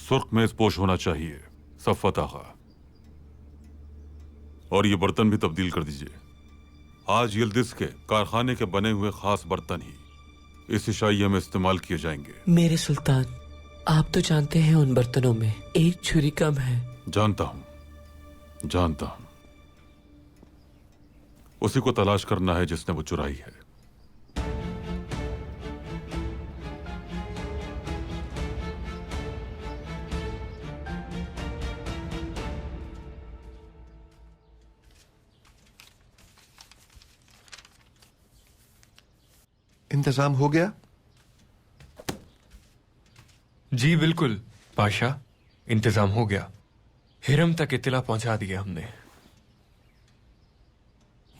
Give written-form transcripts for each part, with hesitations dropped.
सुर्ख मेज़पोश होना चाहिए सफ़्वत आगा। और ये बर्तन भी तब्दील कर दीजिए। आज यिल्दिज़ के कारखाने के बने हुए खास बर्तन ही इस इशाइया में इस्तेमाल किए जाएंगे। मेरे सुल्तान, आप तो जानते हैं उन बर्तनों में एक छुरी कम है। जानता हूं। उसी को तलाश करना है जिसने वो चुराई है। इंतजाम हो गया? जी बिल्कुल पाशा, इंतजाम हो गया। हिरम तक इत्तला पहुंचा दिया हमने।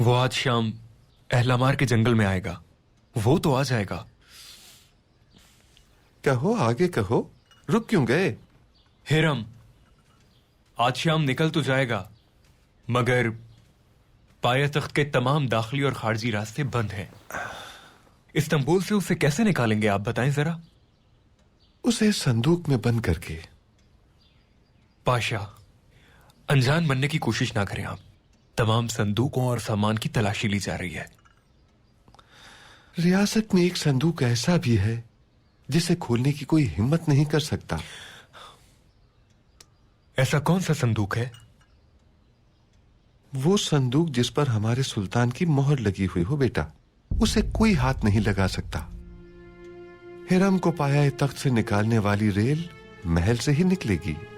वो आज शाम अहलामार के जंगल में आएगा। वो तो आ जाएगा। कहो, आगे कहो, रुक क्यों गए? हिरम आज शाम निकल तो जाएगा, मगर पायतख्त के तमाम दाखिली और खारजी रास्ते बंद हैं। इस्तांबुल से उसे कैसे निकालेंगे आप बताएं जरा। उसे संदूक में बंद करके। पाशा, अनजान बनने की कोशिश ना करें आप। तमाम संदूकों और सामान की तलाशी ली जा रही है। रियासत में एक संदूक ऐसा भी है जिसे खोलने की कोई हिम्मत नहीं कर सकता। ऐसा कौन सा संदूक है? वो संदूक जिस पर हमारे सुल्तान की मोहर लगी हुई हो बेटा, उसे कोई हाथ नहीं लगा सकता। हिरम को पाया तख्त से निकालने वाली रेल महल से ही निकलेगी।